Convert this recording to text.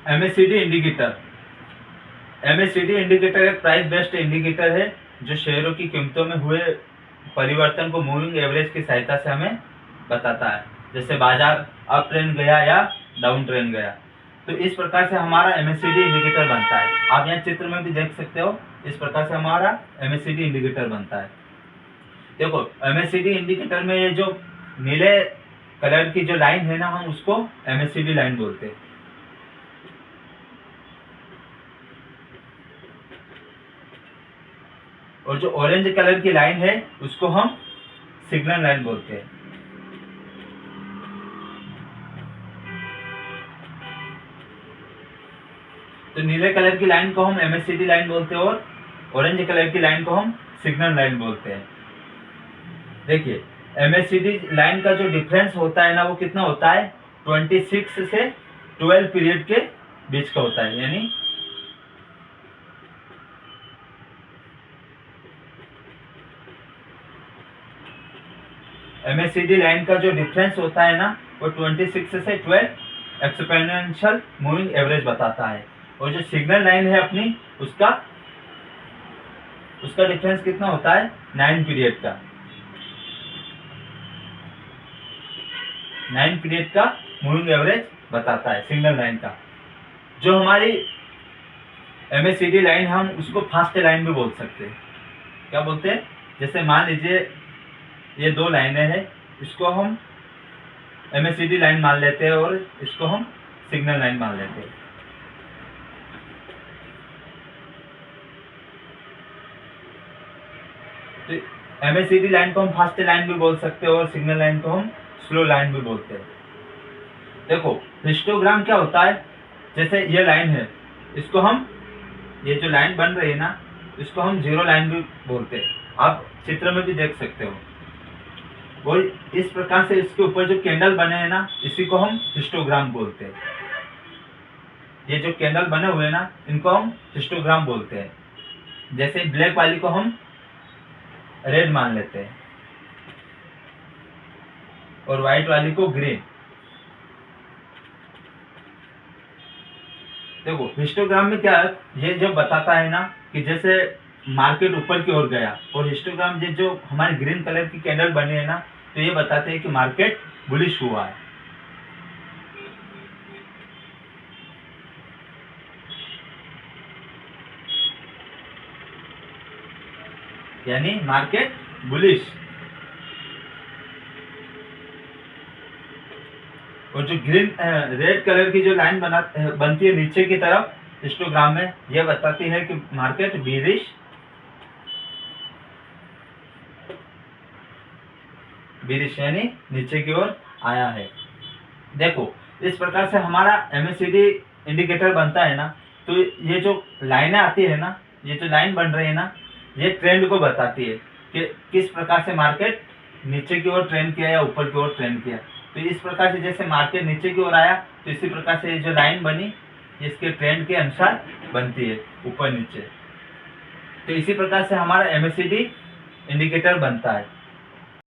MSCD indicator. MSCD indicator एक price based indicator है जो शेयरों की कीमतों में हुए परिवर्तन को मूविंग एवरेज की सहायता से हमें बताता है, जैसे बाजार अप ट्रेंड गया या डाउन ट्रेंड गया। तो इस प्रकार से हमारा एमएससीडी इंडिकेटर बनता है। आप यहाँ चित्र में भी देख सकते हो, इस प्रकार से हमारा एमएससीडी इंडिकेटर बनता है। देखो एमएससीडी इंडिकेटर में ये जो नीले कलर की जो लाइन है ना, हम उसको एमएससीडी लाइन बोलते हैं। और जो ऑरेंज कलर की लाइन है उसको हम सिग्नल लाइन बोलते हैं। तो नीले कलर की लाइन को हम एमएससीडी लाइन बोलते हैं और ऑरेंज कलर की लाइन को हम सिग्नल लाइन बोलते हैं। देखिए एमएससीडी लाइन का जो डिफरेंस होता है ना, वो कितना होता है, 26 से 12 पीरियड के बीच का होता है। यानी एमएससीडी लाइन का जो डिफरेंस होता है ना, वो 26 से 12 एक्सपोनेंशियल मूविंग एवरेज बताता है। और जो सिग्नल लाइन है अपनी, उसका डिफरेंस कितना होता है, 9 पीरियड का। 9 पीरियड का मूविंग एवरेज बताता है सिग्नल लाइन का। जो हमारी एमएससीडी लाइन, हम उसको फास्ट लाइन भी बोल सकते हैं। क्या बोलते हैं, जैसे मान लीजिए ये दो लाइनें हैं, इसको हम एमएससीडी लाइन मान लेते हैं और इसको हम सिग्नल लाइन मान लेते हैं। तो एमएससीडी लाइन को हम फास्ट लाइन भी बोल सकते हैं और सिग्नल लाइन को हम स्लो लाइन भी बोलते हैं। देखो हिस्टोग्राम क्या होता है, जैसे ये लाइन है, इसको हम, ये जो लाइन बन रही है ना, इसको हम जीरो लाइन भी बोलते हैं। आप चित्र में भी देख सकते हो। और इस प्रकार से इसके ऊपर जो कैंडल बने हैं ना, इसी को हम हिस्टोग्राम बोलते हैं। ये जो कैंडल बने हुए हैं ना, इनको हम हिस्टोग्राम बोलते हैं। जैसे ब्लैक वाली को हम रेड मान लेते हैं और व्हाइट वाली को ग्रीन। देखो हिस्टोग्राम में क्या है, ये जो बताता है ना कि जैसे मार्केट ऊपर की ओर गया, और हिस्टोग्राम ये जो हमारे ग्रीन कलर की कैंडल बनी है ना, तो ये बताते हैं कि मार्केट बुलिश हुआ है। यानी मार्केट बुलिश। और जो ग्रीन रेड कलर की जो लाइन बनती है नीचे की तरफ हिस्टोग्राम में, यह बताती है कि मार्केट बीरिश यानी नीचे की ओर आया है। देखो इस प्रकार से हमारा एमएससीडी इंडिकेटर बनता है ना। तो ये जो लाइनें आती है ना, ये जो लाइन बन रही है ना, ये ट्रेंड को बताती है कि किस प्रकार से मार्केट नीचे की ओर ट्रेंड किया या ऊपर की ओर ट्रेंड किया। तो इस प्रकार से जैसे मार्केट नीचे की ओर आया, तो इसी प्रकार से ये जो लाइन बनी, इसके ट्रेंड के अनुसार बनती है, ऊपर नीचे। तो इसी प्रकार से हमारा एमएससीडी इंडिकेटर बनता है।